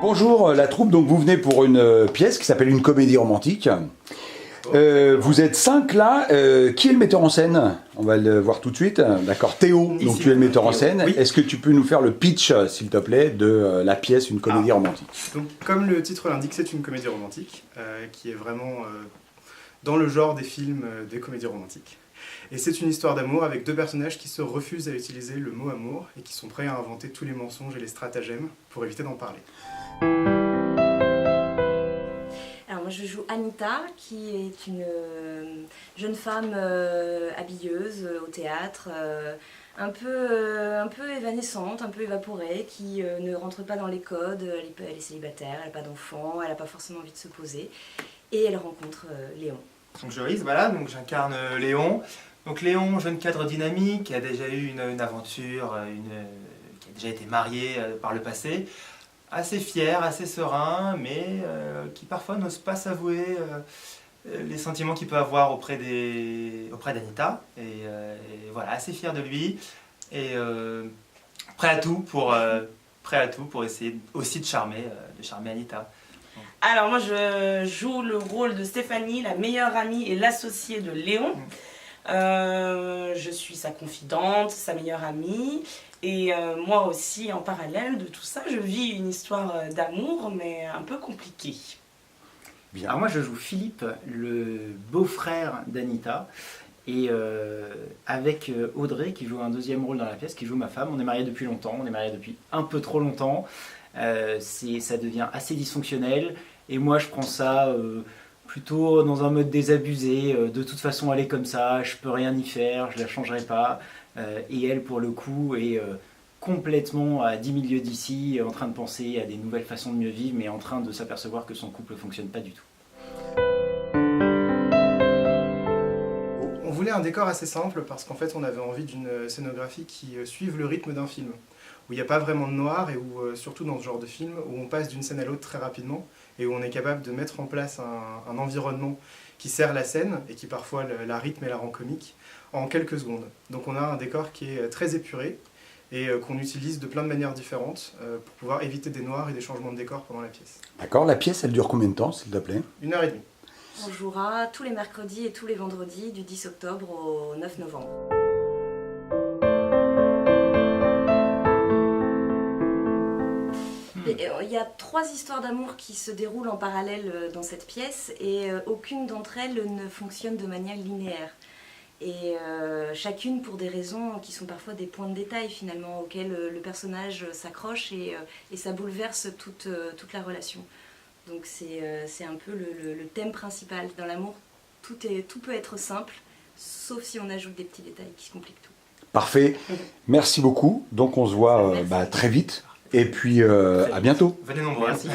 Bonjour la troupe, donc vous venez pour une pièce qui s'appelle une comédie romantique. Vous êtes 5 là, qui est le metteur en scène? On va le voir tout de suite. D'accord, Théo, donc Ici, tu es le metteur en scène. oui. Est-ce que tu peux nous faire le pitch, s'il te plaît, de la pièce une comédie romantique? Donc, comme le titre l'indique, c'est une comédie romantique qui est vraiment dans le genre des films des comédies romantiques. Et c'est une histoire d'amour avec deux personnages qui se refusent à utiliser le mot amour et qui sont prêts à inventer tous les mensonges et les stratagèmes pour éviter d'en parler. Alors moi je joue Anita qui est une jeune femme habilleuse au théâtre, un peu évanescente, un peu évaporée, qui ne rentre pas dans les codes, elle est célibataire, elle n'a pas d'enfant, elle n'a pas forcément envie de se poser et elle rencontre Léon. Donc Joris, voilà, donc j'incarne Léon. Donc Léon, jeune cadre dynamique, qui a déjà eu une aventure, qui a déjà été marié par le passé, assez fier, assez serein, mais qui parfois n'ose pas s'avouer les sentiments qu'il peut avoir auprès d'Anita. Et voilà, assez fier de lui, et prêt à tout pour essayer aussi de charmer Anita. Alors moi je joue le rôle de Stéphanie, la meilleure amie et l'associée de Léon. Je suis sa confidente, sa meilleure amie, et moi aussi en parallèle de tout ça je vis une histoire d'amour mais un peu compliquée. Bien. Alors moi je joue Philippe, le beau-frère d'Anita, et avec Audrey qui joue un deuxième rôle dans la pièce, qui joue ma femme. On est mariés depuis longtemps, on est mariés depuis un peu trop longtemps. Ça devient assez dysfonctionnel et moi je prends ça plutôt dans un mode désabusé, de toute façon elle est comme ça, je peux rien y faire, je la changerai pas, et elle pour le coup est complètement à 10 000 lieues d'ici, en train de penser à des nouvelles façons de mieux vivre, mais en train de s'apercevoir que son couple fonctionne pas du tout. On voulait un décor assez simple parce qu'en fait on avait envie d'une scénographie qui suive le rythme d'un film, où il n'y a pas vraiment de noir et où, surtout dans ce genre de film, où on passe d'une scène à l'autre très rapidement et où on est capable de mettre en place un environnement qui sert la scène et qui parfois la rythme et la rend comique en quelques secondes. Donc on a un décor qui est très épuré et qu'on utilise de plein de manières différentes pour pouvoir éviter des noirs et des changements de décor pendant la pièce. D'accord, la pièce elle dure combien de temps, s'il te plaît? 1h30. On jouera tous les mercredis et tous les vendredis du 10 octobre au 9 novembre. Il y a 3 histoires d'amour qui se déroulent en parallèle dans cette pièce et aucune d'entre elles ne fonctionne de manière linéaire. Et chacune pour des raisons qui sont parfois des points de détail finalement auxquels le personnage s'accroche et ça bouleverse toute la relation. Donc c'est un peu le thème principal. Dans l'amour, tout peut être simple, sauf si on ajoute des petits détails qui compliquent tout. Parfait, merci beaucoup. Donc on se voit très vite et puis à bientôt. Venez nombreux. Merci.